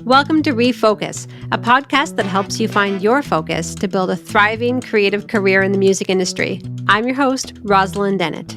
Welcome to ReFolkUs, a podcast that helps you find your focus to build a thriving creative career in the music industry. I'm your host, Rosalind Dennett.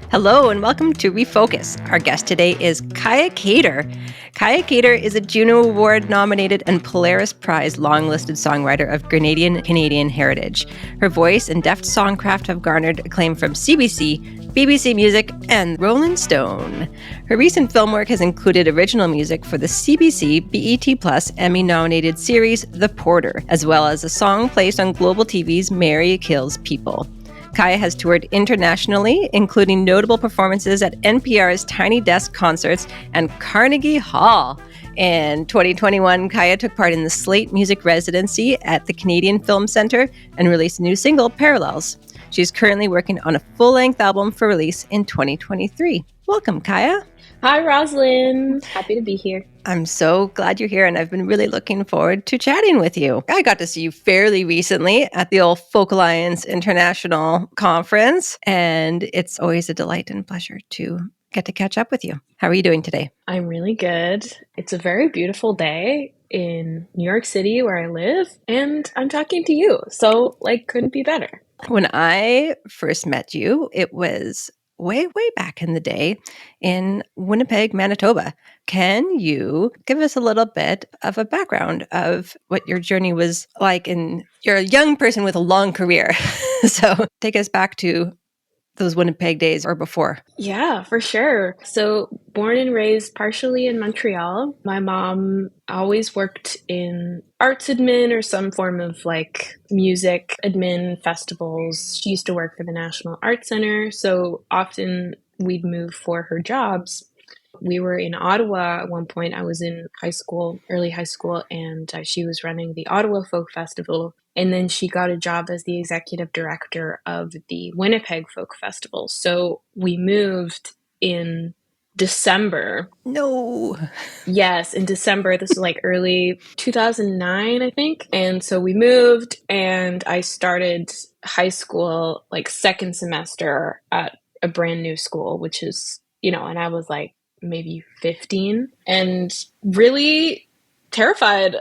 Hello and welcome to ReFolkUs. Our guest today is Kaia Kader. Kaia Kader is a Juno Award-nominated and Polaris Prize-longlisted songwriter of Grenadian-Canadian heritage. Her voice and deft songcraft have garnered acclaim from CBC, BBC Music, and Rolling Stone. Her recent film work has included original music for the CBC BET Plus Emmy-nominated series The Porter, as well as a song placed on Global TV's Mary Kills People. Kaia has toured internationally, including notable performances at NPR's Tiny Desk concerts and Carnegie Hall. In 2021, Kaia took part in the Slaight Music Residency at the Canadian Film Centre and released a new single, Parallels. She's currently working on a full-length album for release in 2023. Welcome, Kaia. Hi, Rosalind. Happy to be here. I'm so glad you're here, and I've been really looking forward to chatting with you. I got to see you fairly recently at the old Folk Alliance International Conference, and it's always a delight and pleasure to get to catch up with you. How are you doing today? I'm really good. It's a very beautiful day in New York City where I live, and I'm talking to you, so couldn't be better. When I first met you, it was way back in the day in Winnipeg, Manitoba. Can you give us a little bit of a background of what your journey was like? And you're a young person with a long career. So take us back to those Winnipeg days or before. Yeah, for sure. So born and raised partially in Montreal. My mom always worked in arts admin or some form of music admin festivals. She used to work for the National Arts Center. So often we'd move for her jobs. We were in Ottawa at one point. I was in high school, early high school, and she was running the Ottawa Folk Festival. And then she got a job as the executive director of the Winnipeg Folk Festival. So we moved in December. No. Yes, in December. This was early 2009, I think. And so we moved, and I started high school, second semester at a brand new school, which is, and I was maybe 15 and really terrified.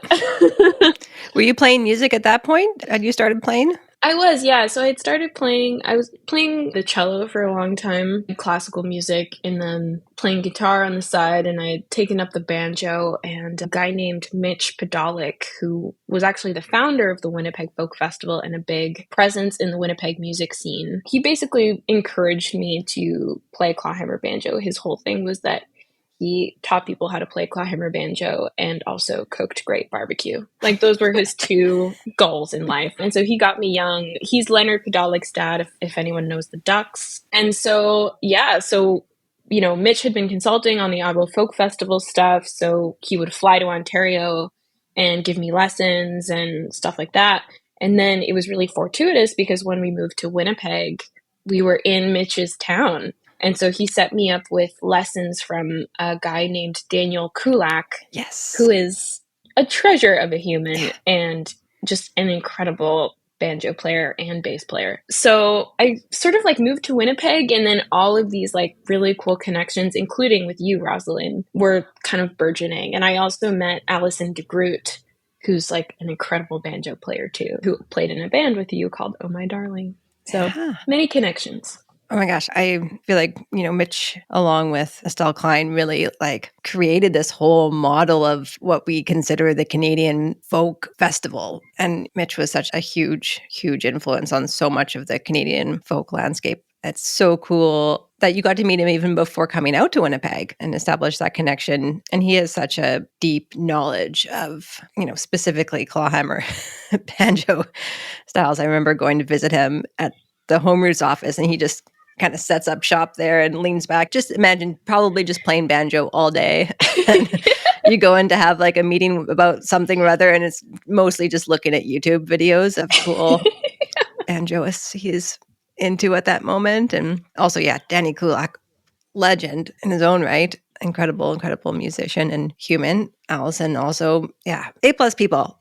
Were you playing music at that point? Had you started playing? I was, yeah. So I had started playing, I was playing the cello for a long time, classical music, and then playing guitar on the side, and I had taken up the banjo, and a guy named Mitch Podolak, who was actually the founder of the Winnipeg Folk Festival and a big presence in the Winnipeg music scene. He basically encouraged me to play clawhammer banjo. His whole thing was that he taught people how to play clawhammer banjo and also cooked great barbecue. Those were his two goals in life. And so he got me young. He's Leonard Podolak's dad, if anyone knows the Ducks. And so, Mitch had been consulting on the Ottawa Folk Festival stuff. So he would fly to Ontario and give me lessons and stuff like that. And then it was really fortuitous because when we moved to Winnipeg, we were in Mitch's town. And so he set me up with lessons from a guy named Daniel Kulak, yes, who is a treasure of a human and just an incredible banjo player and bass player. So I sort of moved to Winnipeg, and then all of these really cool connections, including with you, Rosalind, were kind of burgeoning. And I also met Alison DeGroot, who's an incredible banjo player too, who played in a band with you called Oh My Darling. So many connections. Oh my gosh, I feel Mitch, along with Estelle Klein, really created this whole model of what we consider the Canadian folk festival. And Mitch was such a huge influence on so much of the Canadian folk landscape. It's so cool that you got to meet him even before coming out to Winnipeg and establish that connection. And he has such a deep knowledge of, specifically clawhammer banjo styles. I remember going to visit him at the Home Roots office, and he just kind of sets up shop there and leans back. Just imagine probably just playing banjo all day. And you go in to have a meeting about something or other, and it's mostly just looking at YouTube videos of cool banjoists he's into at that moment. And also, Danny Kulak, legend in his own right. Incredible musician and human. Allison also, A+ people.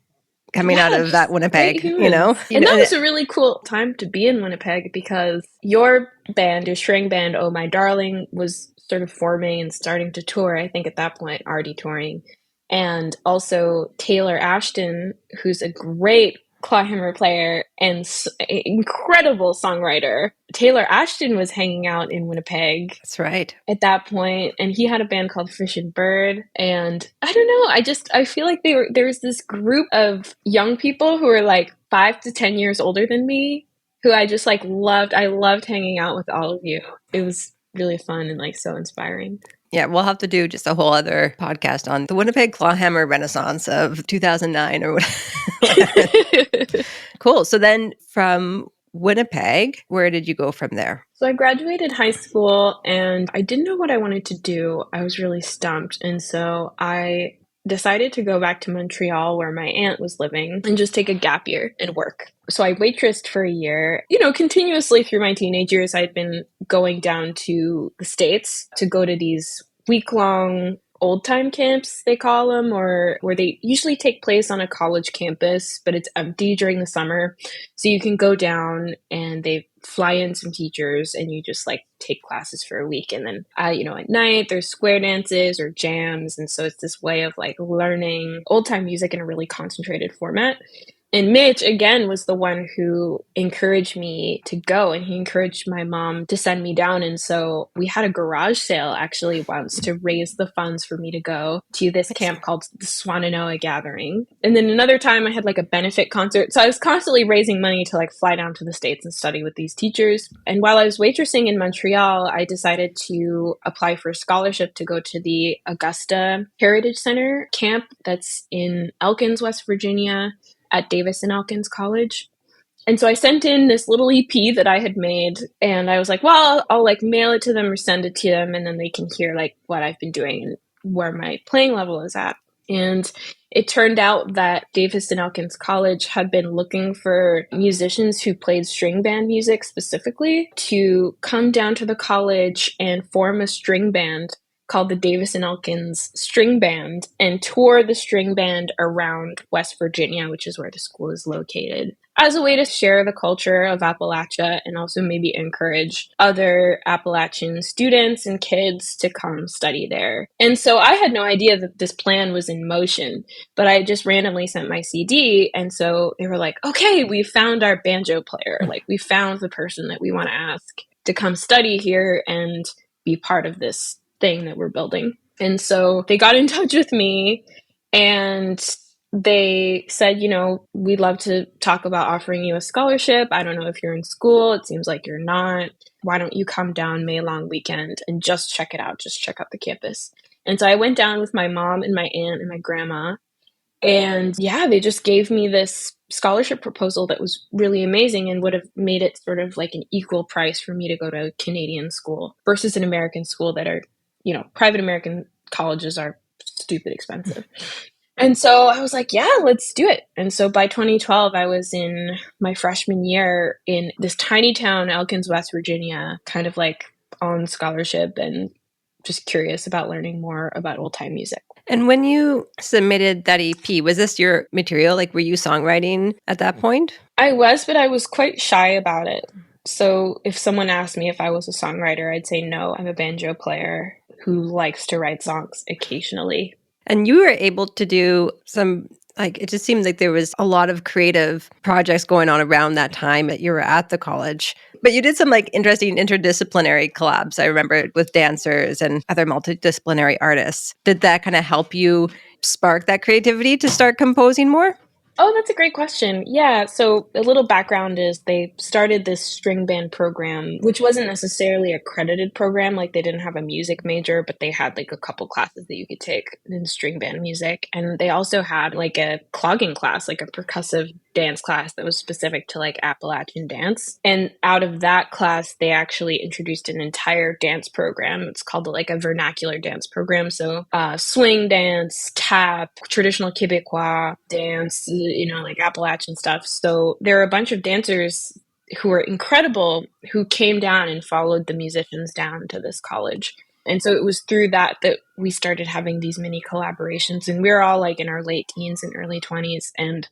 coming out Yeah, of that just great Winnipeg, you know? humans. And that was a really cool time to be in Winnipeg because your band, your string band, Oh My Darling, was sort of forming and starting to tour, I think at that point, already touring. And also Taylor Ashton, who's a great clawhammer player and incredible songwriter. Taylor Ashton was hanging out in Winnipeg That's right. at that point, and he had a band called Fish and Bird. And I don't know, I feel like there was this group of young people who were like 5 to 10 years older than me, who I just like loved. I loved hanging out with all of you. It was really fun and like so inspiring. Yeah, we'll have to do just a whole other podcast on the Winnipeg clawhammer renaissance of 2009 or whatever. Cool. So then from Winnipeg, where did you go from there? So I graduated high school and I didn't know what I wanted to do. I was really stumped. And so I decided to go back to Montreal where my aunt was living and just take a gap year and work. So I waitressed for a year. You know, continuously through my teenage years, I'd been going down to the States to go to these week-long old time camps, they call them, or where they usually take place on a college campus, but it's empty during the summer. So you can go down and they fly in some teachers and you just like take classes for a week. And then, you know, at night there's square dances or jams. And so it's this way of like learning old time music in a really concentrated format. And Mitch, again, was the one who encouraged me to go, and he encouraged my mom to send me down. And so we had a garage sale actually once to raise the funds for me to go to this camp called the Swannanoa Gathering. And then another time I had like a benefit concert. So I was constantly raising money to like fly down to the States and study with these teachers. And while I was waitressing in Montreal, I decided to apply for a scholarship to go to the Augusta Heritage Center camp that's in Elkins, West Virginia, at Davis and Elkins College. And so I sent in this little EP that I had made, and I was like, well, I'll like mail it to them or send it to them, and then they can hear like what I've been doing and where my playing level is at. And it turned out that Davis and Elkins College had been looking for musicians who played string band music specifically to come down to the college and form a string band called the Davis and Elkins String Band and tour the string band around West Virginia, which is where the school is located, as a way to share the culture of Appalachia and also maybe encourage other Appalachian students and kids to come study there. And so I had no idea that this plan was in motion, but I just randomly sent my CD. And so they were like, okay, we found our banjo player. Like, we found the person that we want to ask to come study here and be part of this thing that we're building. And so they got in touch with me and they said, you know, we'd love to talk about offering you a scholarship. I don't know if you're in school. It seems like you're not. Why don't you come down May long weekend and just check it out? Just check out the campus. And so I went down with my mom and my aunt and my grandma. And yeah, they just gave me this scholarship proposal that was really amazing and would have made it sort of like an equal price for me to go to a Canadian school versus an American school that are, you know, private American colleges are stupid expensive. And so I was like, yeah, let's do it. And so by 2012, I was in my freshman year in this tiny town, Elkins, West Virginia, kind of like on scholarship and just curious about learning more about old time music. And when you submitted that EP, was this your material? Like, were you songwriting at that point? I was, but I was quite shy about it. So if someone asked me if I was a songwriter, I'd say no, I'm a banjo player who likes to write songs occasionally. And you were able to do some, like, it just seemed like there was a lot of creative projects going on around that time that you were at the college. But you did some like interesting interdisciplinary collabs, I remember, with dancers and other multidisciplinary artists. Did that kind of help you spark that creativity to start composing more? Oh, that's a great question. Yeah, so a little background is they started this string band program, which wasn't necessarily a credited program. Like, they didn't have a music major, but they had like a couple classes that you could take in string band music. And they also had like a clogging class, like a percussive dance class that was specific to like Appalachian dance. And out of that class, they actually introduced an entire dance program. It's called like a vernacular dance program. So swing dance, tap, traditional Quebecois dance, you know, like Appalachian stuff. So there are a bunch of dancers who were incredible who came down and followed the musicians down to this college. And so it was through that we started having these mini collaborations, and we were all like in our late teens and early 20s. And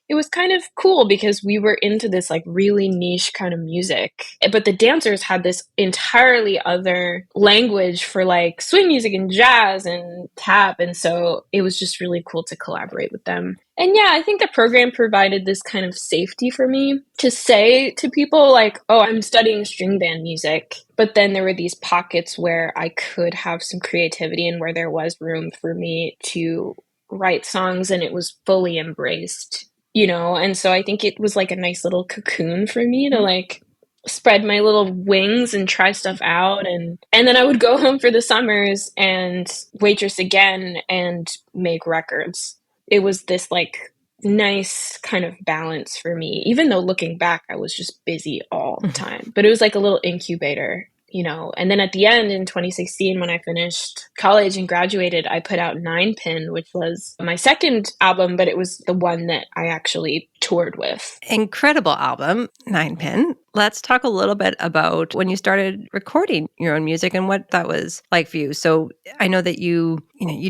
it was kind of cool because we were into this like really niche kind of music, but the dancers had this entirely other language for like swing music and jazz and tap. And so it was just really cool to collaborate with them. And yeah, I think the program provided this kind of safety for me to say to people like, oh, I'm studying string band music. But then there were these pockets where I could have some creativity and where there was room for me to write songs and it was fully embraced, you know? And so I think it was like a nice little cocoon for me to like spread my little wings and try stuff out. And then I would go home for the summers and waitress again and make records. It was this like nice kind of balance for me, even though looking back, I was just busy all the time. But it was like a little incubator, you know. And then at the end in 2016, when I finished college and graduated, I put out 9-Pin, which was my second album, but it was the one that I actually toured with. Incredible album, 9-Pin. Let's talk a little bit about when you started recording your own music and what that was like for you. So I know that you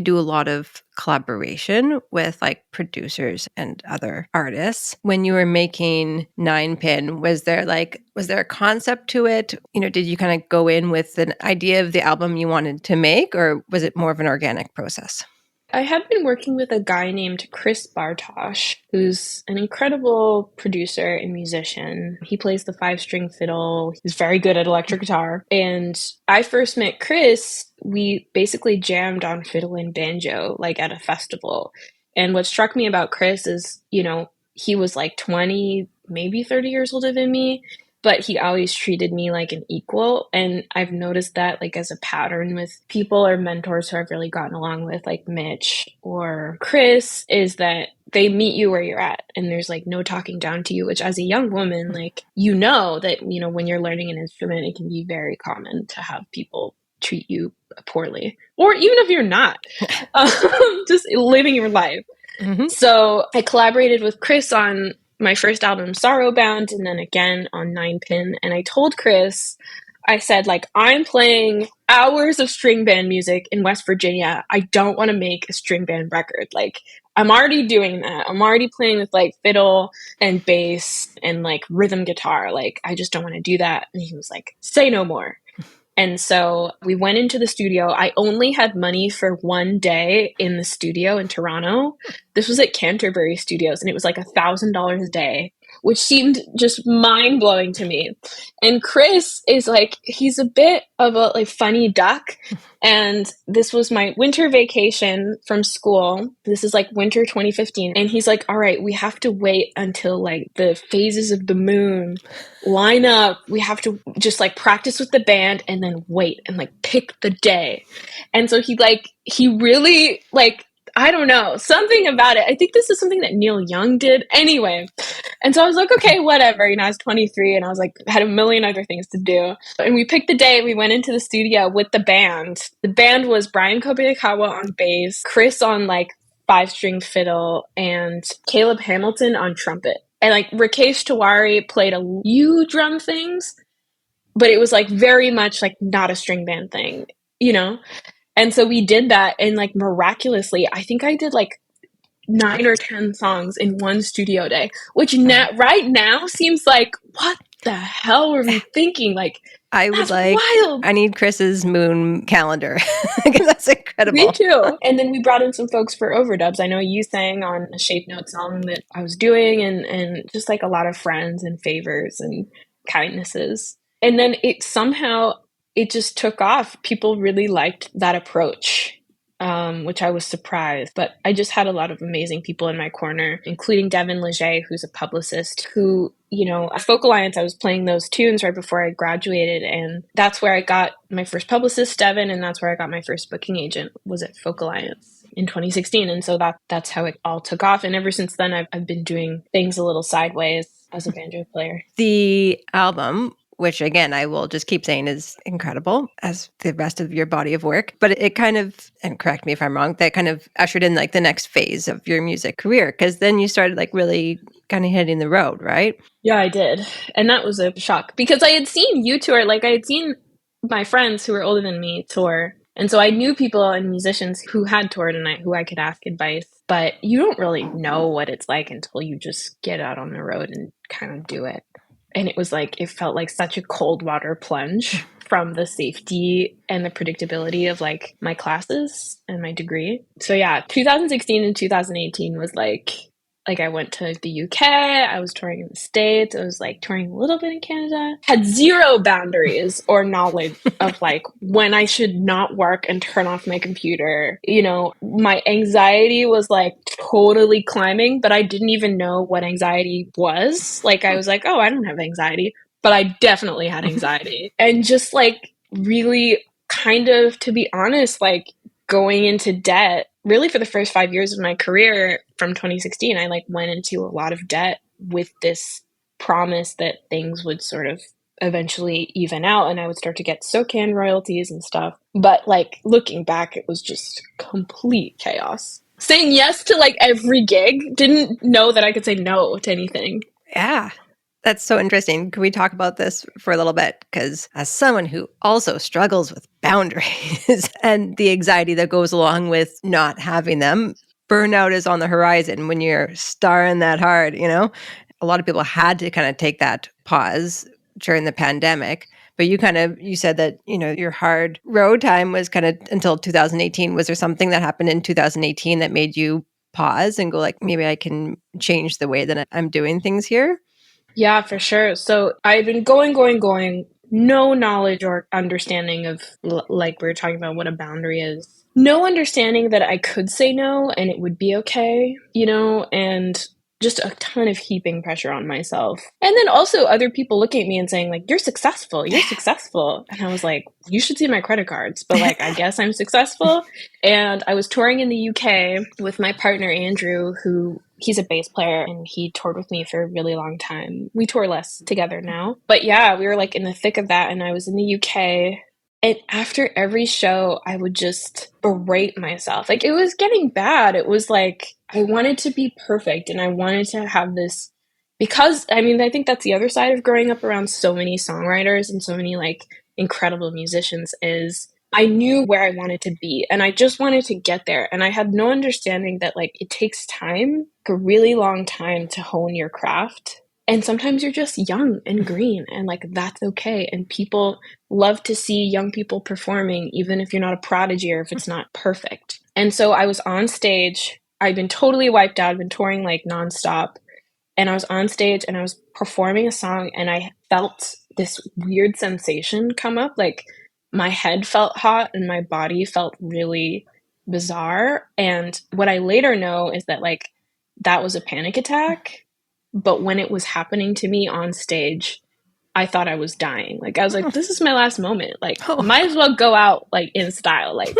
do a lot of collaboration with like producers and other artists. When you were making 9-Pin, was there a concept to it? You know, did you kind of go in with an idea of the album you wanted to make, or was it more of an organic process? I have been working with a guy named Chris Bartosh, who's an incredible producer and musician. He plays the 5-string fiddle. He's very good at electric guitar. And I first met Chris, we basically jammed on fiddle and banjo, like at a festival. And what struck me about Chris is, you know, he was like 20, maybe 30 years older than me, but he always treated me like an equal. And I've noticed that like as a pattern with people or mentors who I've really gotten along with, like Mitch or Chris, is that they meet you where you're at and there's like no talking down to you, which as a young woman, like, you know that, you know, when you're learning an instrument, it can be very common to have people treat you poorly, or even if you're not, just living your life. Mm-hmm. So I collaborated with Chris on my first album, Sorrowbound, and then again on 9-Pin. And I told Chris, I said, like, I'm playing hours of string band music in West Virginia. I don't want to make a string band record. Like, I'm already doing that. I'm already playing with like fiddle and bass and like rhythm guitar. Like, I just don't want to do that. And he was like, say no more. And so we went into the studio. I only had money for one day in the studio in Toronto. This was at Canterbury Studios, and it was like $1,000 a day, which seemed just mind-blowing to me. And Chris is like, he's a bit of a like funny duck. And this was my winter vacation from school. This is like winter 2015. And he's like, all right, we have to wait until like the phases of the moon line up. We have to just like practice with the band and then wait and like pick the day. And so he really like, I don't know, something about it. I think this is something that Neil Young did anyway. And so I was like, okay, whatever. You know, I was 23 and I was like, had a million other things to do. And we picked the day. We went into the studio with the band. The band was Brian Kobayakawa on bass, Chris on like 5-string fiddle, and Caleb Hamilton on trumpet. And like Rakesh Tiwari played a few drum things, but it was like very much like not a string band thing, you know? And so we did that, and like miraculously, I think I did like 9 or 10 songs in one studio day, which right now seems like, what the hell were we thinking? Like, I was like, wild. I need Chris's moon calendar. That's incredible. Me too. And then we brought in some folks for overdubs. I know you sang on a Shape Note song that I was doing, and just like a lot of friends and favors and kindnesses. And then it just took off. People really liked that approach, which I was surprised. But I just had a lot of amazing people in my corner, including Devin Leger, who's a publicist who, you know, at Folk Alliance, I was playing those tunes right before I graduated. And that's where I got my first publicist, Devin, and that's where I got my first booking agent, was at Folk Alliance in 2016. And so that's how it all took off. And ever since then, I've been doing things a little sideways as a banjo player. The album, which again, I will just keep saying is incredible as the rest of your body of work. But it kind of, and correct me if I'm wrong, that kind of ushered in like the next phase of your music career, because then you started like really kind of hitting the road, right? Yeah, I did. And that was a shock because I had seen you tour. Like I had seen my friends who were older than me tour. And so I knew people and musicians who had toured and who I could ask advice, but you don't really know what it's like until you just get out on the road and kind of do it. And it was like, it felt like such a cold water plunge from the safety and the predictability of like my classes and my degree. So yeah, 2016 and 2018 was like I went to the UK, I was touring in the States, I was like touring a little bit in Canada, had zero boundaries or knowledge of like when I should not work and turn off my computer. You know, my anxiety was like totally climbing, but I didn't even know what anxiety was. Like I was like, oh, I don't have anxiety, but I definitely had anxiety. And just like really kind of, to be honest, like going into debt really for the first 5 years of my career from 2016, I like went into a lot of debt with this promise that things would sort of eventually even out and I would start to get SOCAN royalties and stuff. But like looking back, it was just complete chaos. Saying yes to like every gig, didn't know that I could say no to anything. Yeah. That's so interesting. Can we talk about this for a little bit? Because as someone who also struggles with boundaries and the anxiety that goes along with not having them, burnout is on the horizon when you're starring that hard, you know? A lot of people had to kind of take that pause during the pandemic. But you said that, you know, your hard road time was kind of until 2018. Was there something that happened in 2018 that made you pause and go like, maybe I can change the way that I'm doing things here? Yeah, for sure. So I've been going, no knowledge or understanding of, like we were talking about, what a boundary is. No understanding that I could say no and it would be okay, you know, and just a ton of heaping pressure on myself. And then also other people looking at me and saying, like, you're successful, you're successful. And I was like, you should see my credit cards, but like, I guess I'm successful. And I was touring in the UK with my partner, Andrew, who he's a bass player and he toured with me for a really long time. We tour less together now. But yeah, we were like in the thick of that and I was in the UK. And after every show, I would just berate myself. Like it was getting bad. It was like I wanted to be perfect and I wanted to have this, because I mean, I think that's the other side of growing up around so many songwriters and so many like incredible musicians is I knew where I wanted to be and I just wanted to get there. And I had no understanding that like it takes time, a really long time to hone your craft. And sometimes you're just young and green and like that's okay. And people love to see young people performing, even if you're not a prodigy or if it's not perfect. And so I was on stage. I'd been totally wiped out. I'd been touring like nonstop. And I was on stage and I was performing a song and I felt this weird sensation come up. Like my head felt hot and my body felt really bizarre. And what I later know is that like that was a panic attack. But when it was happening to me on stage, I thought I was dying. Like I was like, this is my last moment. Like might as well go out like in style. Like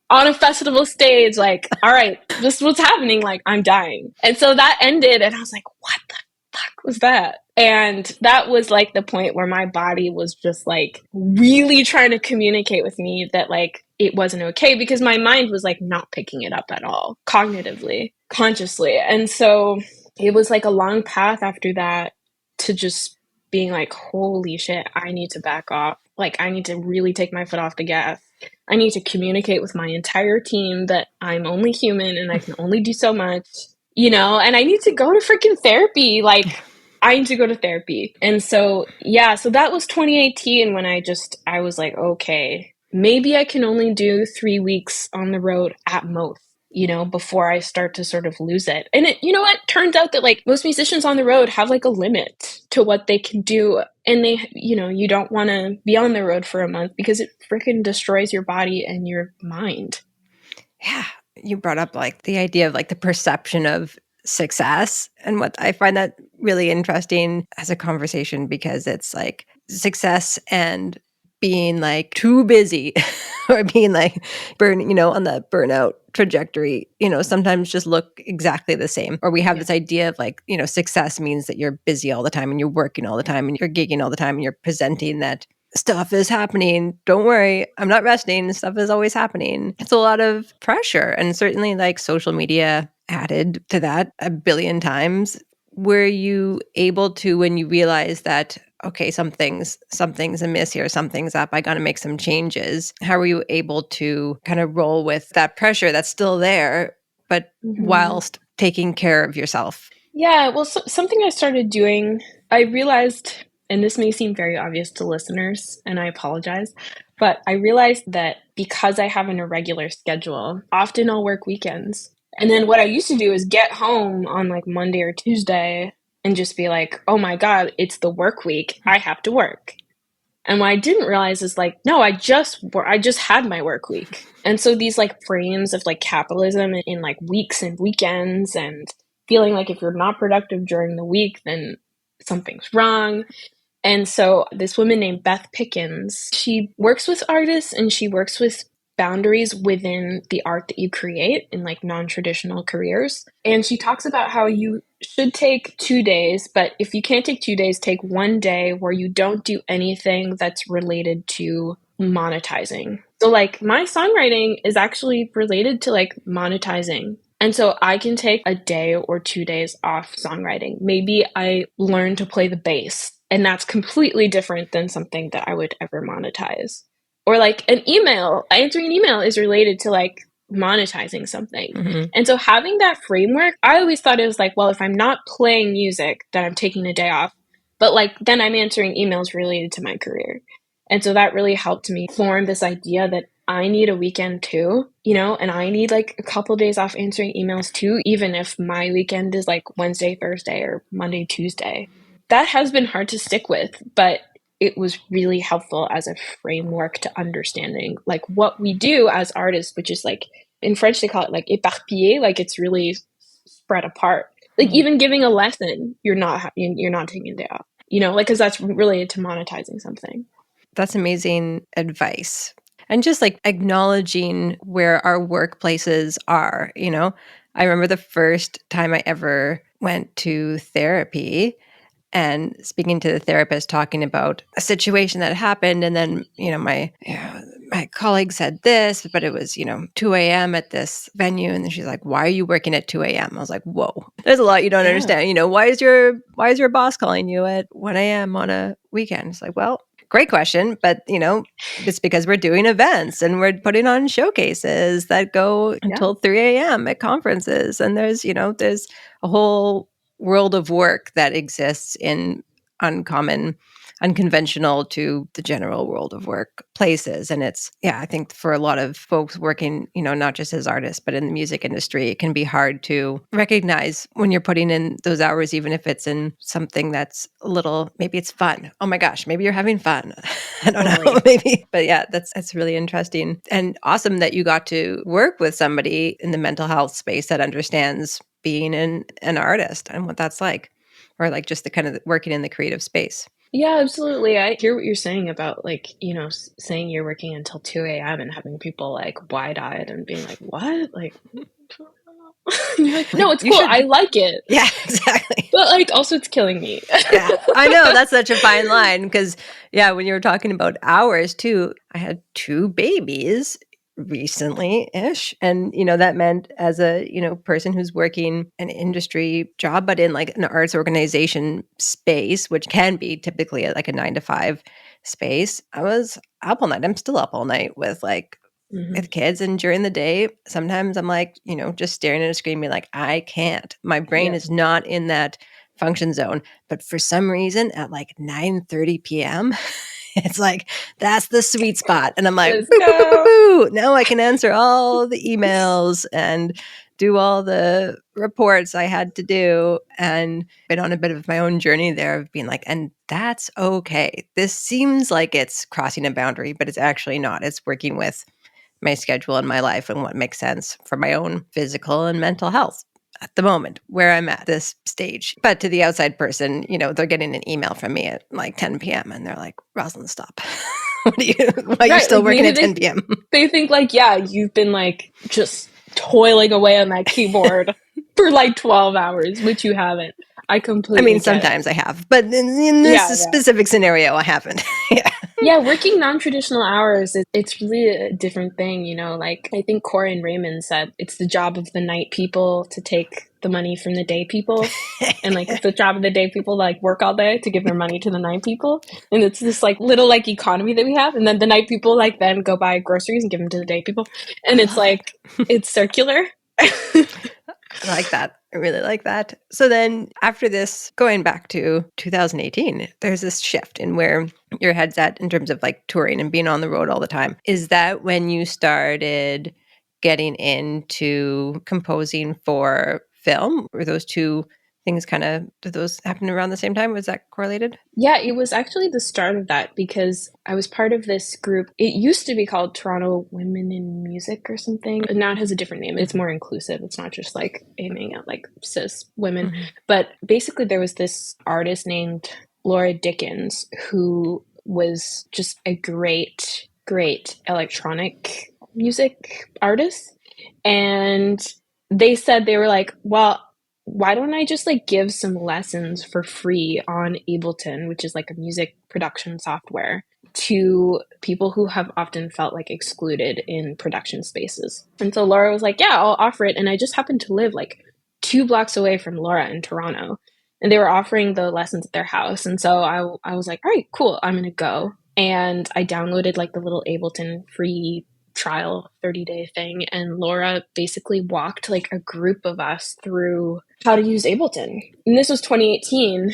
on a festival stage, like, all right, this is what's happening. Like I'm dying. And so that ended and I was like, what the fuck was that? And that was like the point where my body was just like really trying to communicate with me that like it wasn't okay, because my mind was like not picking it up at all, cognitively, consciously. And so it was like a long path after that to just being like, holy shit, I need to back off. Like I need to really take my foot off the gas. I need to communicate with my entire team that I'm only human and I can only do so much, you know, and I need to go to freaking therapy. Like I need to go to therapy. And so, yeah, so that was 2018 when I was like, okay, maybe I can only do 3 weeks on the road at most, you know, before I start to sort of lose it. And it, you know what, turns out that like most musicians on the road have like a limit to what they can do. And they, you know, you don't want to be on the road for a month because it freaking destroys your body and your mind. Yeah. You brought up like the idea of like the perception of success. And what I find that really interesting as a conversation, because it's like success and being like too busy or being like on the burnout trajectory, sometimes just look exactly the same. Or we have this idea of like, success means that you're busy all the time and you're working all the time and you're gigging all the time and you're presenting that stuff is happening. Don't worry, I'm not resting. Stuff is always happening. It's a lot of pressure. And certainly like social media added to that a billion times. Were you able to, when you realized that, okay, something's amiss here, something's up, I got to make some changes. How were you able to kind of roll with that pressure that's still there, but whilst taking care of yourself? Yeah, well, something I started doing, I realized, and this may seem very obvious to listeners, and I apologize, but I realized that because I have an irregular schedule, often I'll work weekends. And then what I used to do is get home on like Monday or Tuesday and just be like, oh my God, it's the work week. I have to work. And what I didn't realize is like, no, I just had my work week. And so these like frames of like capitalism in like weeks and weekends and feeling like if you're not productive during the week, then something's wrong. And so this woman named Beth Pickens, she works with artists and she works with boundaries within the art that you create in like non-traditional careers. And she talks about how you should take 2 days, but if you can't take 2 days, take 1 day where you don't do anything that's related to monetizing. So like my songwriting is actually related to like monetizing. And so I can take a day or 2 days off songwriting. Maybe I learn to play the bass, and that's completely different than something that I would ever monetize. Or like an email, answering an email is related to like monetizing something. And so having that framework, I always thought it was like, well, if I'm not playing music, then I'm taking a day off. But like then I'm answering emails related to my career. And so that really helped me form this idea that I need a weekend too, you know, and I need like a couple days off answering emails too, even if my weekend is like Wednesday, Thursday, or Monday, Tuesday. That has been hard to stick with, but it was really helpful as a framework to understanding like what we do as artists, which is like in French they call it like éparpillé, like it's really spread apart. Like even giving a lesson, you're not taking a day off, you know, like because that's related to monetizing something. That's amazing advice. And just like acknowledging where our workplaces are, you know. I remember the first time I ever went to therapy and speaking to the therapist, talking about a situation that happened. And then, you know, my colleague said this, but it was, you know, 2 a.m. at this venue. And then she's like, why are you working at 2 a.m.? I was like, whoa, there's a lot you don't understand. You know, why is your boss calling you at 1 a.m. on a weekend? It's like, well, great question. But, you know, it's because we're doing events and we're putting on showcases that go until 3 a.m. at conferences. And there's a whole world of work that exists in unconventional to the general world of work places. And it's, I think for a lot of folks working, you know, not just as artists, but in the music industry, it can be hard to recognize when you're putting in those hours, even if it's in something that's a little, maybe it's fun. Oh my gosh, maybe you're having fun. I don't know, maybe. But yeah, that's really interesting and awesome that you got to work with somebody in the mental health space that understands being an artist and what that's like, or like just the kind of working in the creative space. Yeah, absolutely. I hear what you're saying about like, you know, saying you're working until 2 a.m. and having people like wide-eyed and being like, what? Like, you're like, no, it's cool. I like it. Yeah, exactly. But like, also it's killing me. Yeah, I know. That's such a fine line because, when you were talking about hours too, I had 2 babies recently-ish. And, you know, that meant as a, you know, person who's working an industry job, but in like an arts organization space, which can be typically like a 9 to 5 space, I was up all night. I'm still up all night with like with kids. And during the day, sometimes I'm like, you know, just staring at a screen, being like, I can't. My brain is not in that function zone. But for some reason at like 9:30 p.m., it's like, that's the sweet spot. And I'm like, boo, boo, boo, boo, boo. Now I can answer all the emails and do all the reports I had to do, and been on a bit of my own journey there of being like, and that's okay. This seems like it's crossing a boundary, but it's actually not. It's working with my schedule and my life and what makes sense for my own physical and mental health at the moment where I'm at this stage. But to the outside person, you know, they're getting an email from me at like 10 p.m. and they're like, Rosalind, stop. Why are you still working at 10 p.m.? They think like, you've been like just toiling away on that keyboard for like 12 hours, which you haven't. I mean, sometimes I have, but in this specific scenario, I haven't. Yeah. Yeah, working non-traditional hours, it's really a different thing, you know, like I think Corin Raymond said it's the job of the night people to take the money from the day people. And like it's the job of the day people to like work all day to give their money to the night people. And it's this like little like economy that we have. And then the night people like then go buy groceries and give them to the day people. And I it's love like, it. it's circular. I like that. I really like that. So then after this, going back to 2018, there's this shift in where your head's at in terms of like touring and being on the road all the time. Is that when you started getting into composing for film? Were those two things did those happen around the same time? Was that correlated? Yeah, it was actually the start of that because I was part of this group. It used to be called Toronto Women in Music or something. And now it has a different name. It's more inclusive. It's not just like aiming at like cis women. Mm-hmm. But basically, there was this artist named Laura Dickens who was just a great, great electronic music artist. And they said, they were like, well, why don't I just like give some lessons for free on Ableton, which is like a music production software, to people who have often felt like excluded in production spaces. And so Laura was like, yeah, I'll offer it. And I just happened to live like 2 blocks away from Laura in Toronto. And they were offering the lessons at their house. And so I was like, all right, cool, I'm going to go. And I downloaded like the little Ableton free trial 30-day thing, and Laura basically walked like a group of us through how to use Ableton. And this was 2018,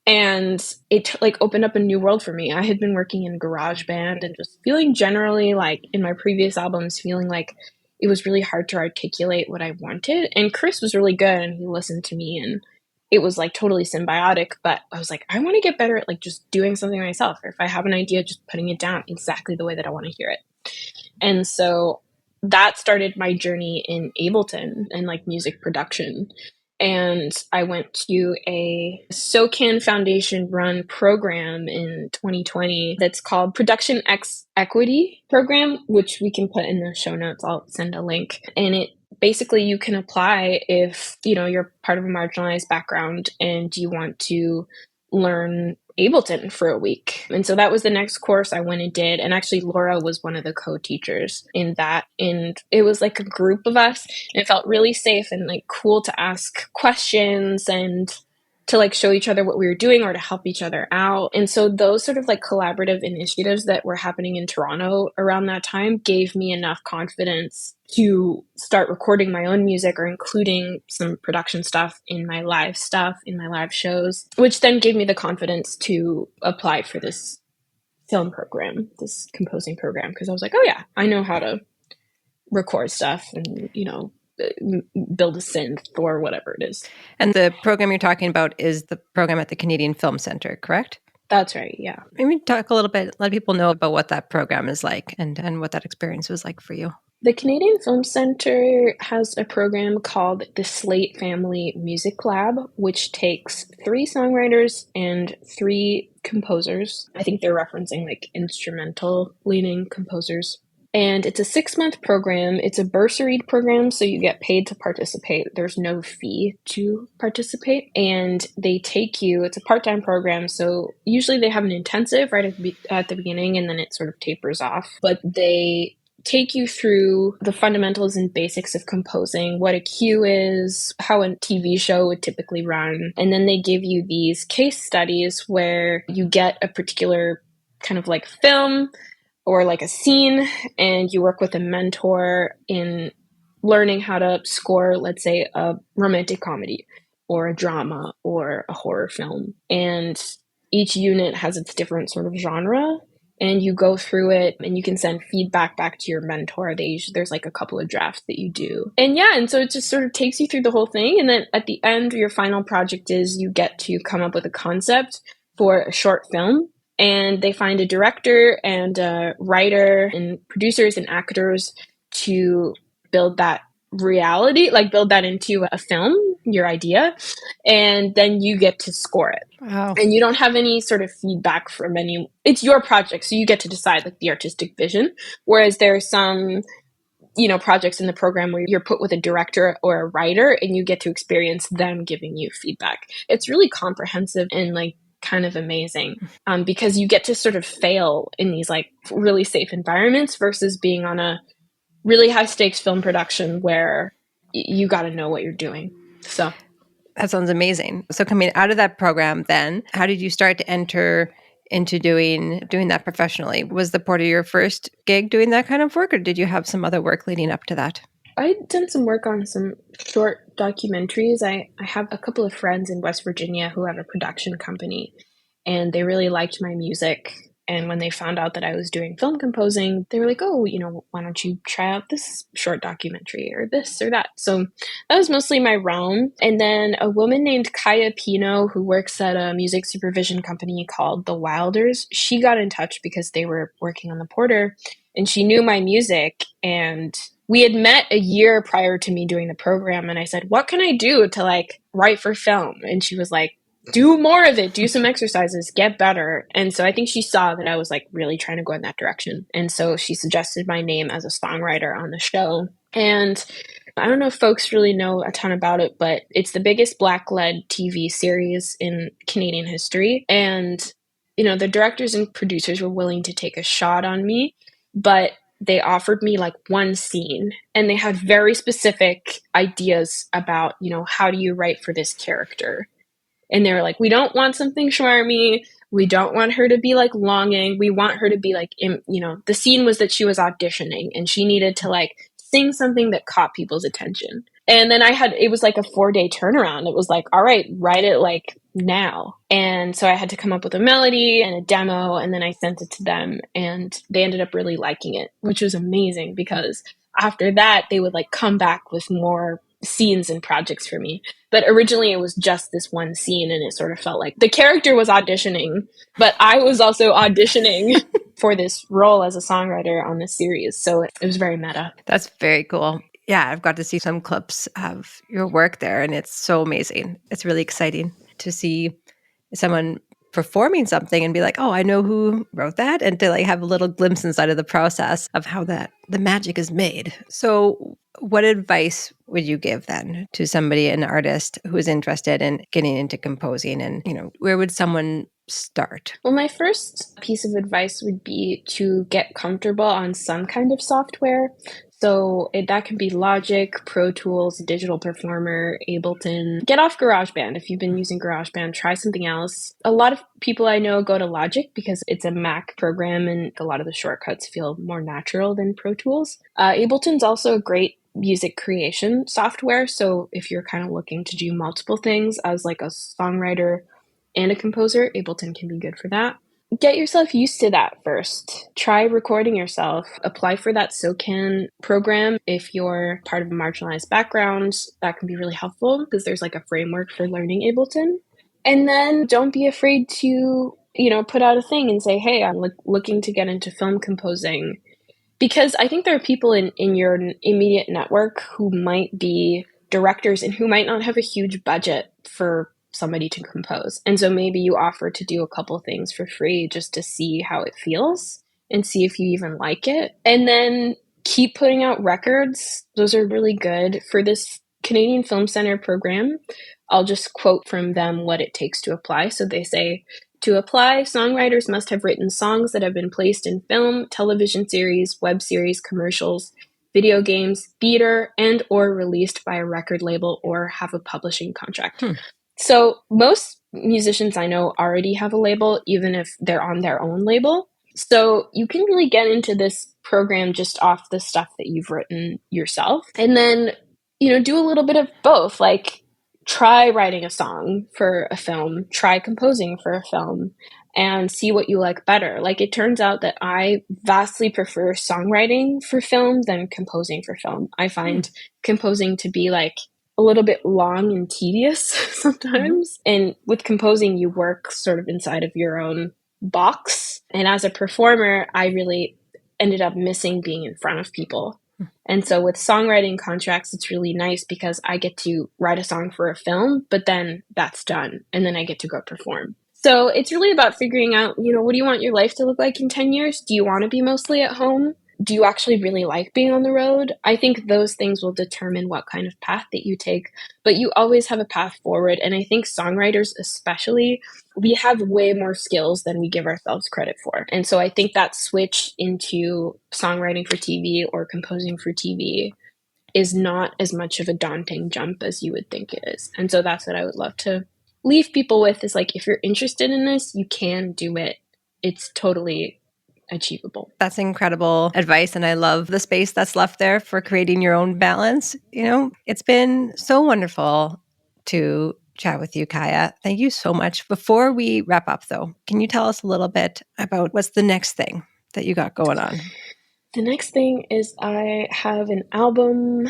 and it like opened up a new world for me. I had been working in GarageBand and just feeling generally like in my previous albums feeling like it was really hard to articulate what I wanted, and Chris was really good and he listened to me, and it was like totally symbiotic. But I was like, I want to get better at like just doing something myself, or if I have an idea, just putting it down exactly the way that I want to hear it. And so that started my journey in Ableton and like music production. And I went to a SOCAN Foundation run program in 2020 that's called Production X Equity Program, which we can put in the show notes. I'll send a link. And it basically you can apply if, you know, you're part of a marginalized background and you want to learn Ableton for a week. And so that was the next course I went and did. And actually, Laura was one of the co-teachers in that. And it was like a group of us. And it felt really safe and like cool to ask questions and to like show each other what we were doing or to help each other out. And so those sort of like collaborative initiatives that were happening in Toronto around that time gave me enough confidence to start recording my own music or including some production stuff in my live shows, which then gave me the confidence to apply for this film program, this composing program, because I was like, oh yeah, I know how to record stuff and, you know, build a synth or whatever it is. And the program you're talking about is the program at the Canadian Film Centre, correct? That's right, yeah. Maybe talk a little bit, let people know about what that program is like and what that experience was like for you. The Canadian Film Centre has a program called the Slaight Family Music Lab, which takes 3 songwriters and 3 composers. I think they're referencing like instrumental leaning composers. And it's a 6-month program. It's a bursaried program, so you get paid to participate. There's no fee to participate. And they take you, it's a part-time program, so usually they have an intensive right at the beginning, and then it sort of tapers off. But they take you through the fundamentals and basics of composing, what a cue is, how a TV show would typically run. And then they give you these case studies where you get a particular kind of like film or like a scene, and you work with a mentor in learning how to score, let's say, a romantic comedy or a drama or a horror film. And each unit has its different sort of genre, and you go through it and you can send feedback back to your mentor. There's like a couple of drafts that you do. And yeah, and so it just sort of takes you through the whole thing. And then at the end, your final project is you get to come up with a concept for a short film. And they find a director and a writer and producers and actors to build that reality, like build that into a film, your idea, and then you get to score it. Wow. And you don't have any sort of feedback from it's your project, so you get to decide like the artistic vision. Whereas there are some, you know, projects in the program where you're put with a director or a writer and you get to experience them giving you feedback. It's really comprehensive and like kind of amazing, because you get to sort of fail in these like really safe environments versus being on a really high stakes film production where you got to know what you're doing. So that sounds amazing. So coming out of that program then, how did you start to enter into doing that professionally? Was the Porter your first gig doing that kind of work, or did you have some other work leading up to that? I'd done some work on some short documentaries. I have a couple of friends in West Virginia who have a production company, and they really liked my music. And when they found out that I was doing film composing, they were like, oh, why don't you try out this short documentary or this or that? So that was mostly my realm. And then a woman named Kaia who works at a music supervision company called The Wilders, she got in touch because they were working on the Porter, and she knew my music. And we had met a year prior to me doing the program, and I said, what can I do to like write for film? And she was like, do more of it, do some exercises, get better. And so I think she saw that I was like really trying to go in that direction. And so she suggested my name as a songwriter on the show. And I don't know if folks really know a ton about it, but it's the biggest Black-led TV series in Canadian history. And, the directors and producers were willing to take a shot on me, but they offered me like one scene, and they had very specific ideas about, how do you write for this character? And they were like, we don't want something schmarmy. We don't want her to be like longing. We want her to be like, the scene was that she was auditioning and she needed to like sing something that caught people's attention. And then it was like a 4-day turnaround. It was like, all right, write it like now. And so I had to come up with a melody and a demo, and then I sent it to them, and they ended up really liking it, which was amazing because after that, they would like come back with more scenes and projects for me. But originally it was just this one scene, and it sort of felt like the character was auditioning, but I was also auditioning for this role as a songwriter on this series. So it was very meta. That's very cool. Yeah, I've got to see some clips of your work there, and it's so amazing. It's really exciting to see someone performing something and be like, oh, I know who wrote that, and to like have a little glimpse inside of the process of how the magic is made. So what advice would you give then to somebody, an artist who is interested in getting into composing, and where would someone start? Well, my first piece of advice would be to get comfortable on some kind of software. So that can be Logic, Pro Tools, Digital Performer, Ableton. Get off GarageBand. If you've been using GarageBand, try something else. A lot of people I know go to Logic because it's a Mac program and a lot of the shortcuts feel more natural than Pro Tools. Ableton's also a great music creation software. So if you're kind of looking to do multiple things as like a songwriter and a composer, Ableton can be good for that. Get yourself used to that first. Try recording yourself. Apply for that SOCAN program. If you're part of a marginalized background, that can be really helpful because there's like a framework for learning Ableton. And then don't be afraid to, put out a thing and say, hey, I'm looking to get into film composing. Because I think there are people in your immediate network who might be directors and who might not have a huge budget for somebody to compose. And so maybe you offer to do a couple things for free just to see how it feels and see if you even like it. And then keep putting out records. Those are really good. For this Canadian Film Centre program, I'll just quote from them what it takes to apply. So they say, to apply, songwriters must have written songs that have been placed in film, television series, web series, commercials, video games, theater, and or released by a record label or have a publishing contract. So most musicians I know already have a label, even if they're on their own label. So you can really get into this program just off the stuff that you've written yourself. And then, do a little bit of both. Like try writing a song for a film, try composing for a film, and see what you like better. Like it turns out that I vastly prefer songwriting for film than composing for film. I find composing to be like a little bit long and tedious sometimes. And with composing, you work sort of inside of your own box. And as a performer, I really ended up missing being in front of people. And so with songwriting contracts, it's really nice because I get to write a song for a film, but then that's done. And then I get to go perform. So it's really about figuring out, what do you want your life to look like in 10 years? Do you want to be mostly at home do you actually really like being on the road? I think those things will determine what kind of path that you take, but you always have a path forward. And I think songwriters, especially, we have way more skills than we give ourselves credit for. And so I think that switch into songwriting for TV or composing for TV is not as much of a daunting jump as you would think it is. And so that's what I would love to leave people with, is like, if you're interested in this, you can do it. It's totally achievable. That's incredible advice. And I love the space that's left there for creating your own balance. It's been so wonderful to chat with you, Kaia. Thank you so much. Before we wrap up, though, can you tell us a little bit about what's the next thing that you got going on? The next thing is I have an album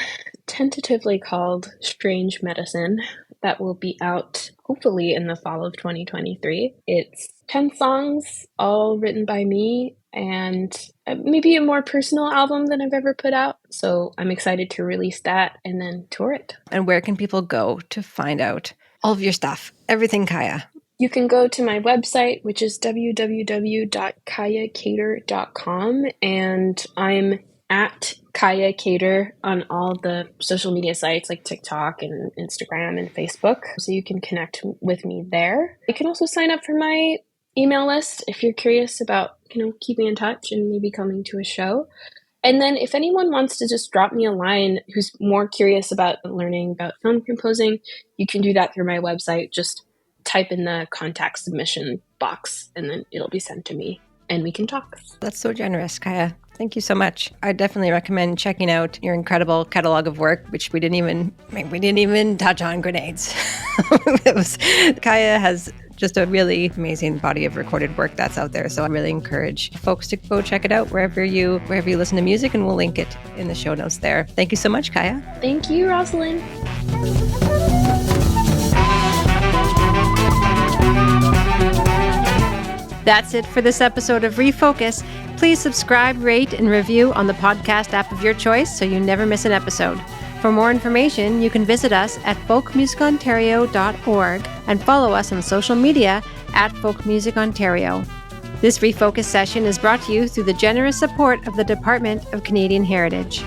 tentatively called Strange Medicine that will be out hopefully in the fall of 2023. It's 10 songs, all written by me, and maybe a more personal album than I've ever put out. So I'm excited to release that and then tour it. And where can people go to find out all of your stuff, everything Kaia? You can go to my website, which is www.kaiacater.com, and I'm at Kaia Cater on all the social media sites like TikTok and Instagram and Facebook, so you can connect with me there. You can also sign up for my email list if you're curious about, keeping in touch and maybe coming to a show. And then if anyone wants to just drop me a line who's more curious about learning about film composing, you can do that through my website. Just type in the contact submission box and then it'll be sent to me and we can talk. That's so generous, Kaia. Thank you so much. I definitely recommend checking out your incredible catalog of work, which we didn't even touch on grenades. Kaia has just a really amazing body of recorded work that's out there. So I really encourage folks to go check it out wherever you listen to music, and we'll link it in the show notes there. Thank you so much, Kaia. Thank you, Rosalind. That's it for this episode of ReFolkUs. Please subscribe, rate, and review on the podcast app of your choice so you never miss an episode. For more information, you can visit us at folkmusicontario.org and follow us on social media at folkmusicontario. This ReFolkUs session is brought to you through the generous support of the Department of Canadian Heritage.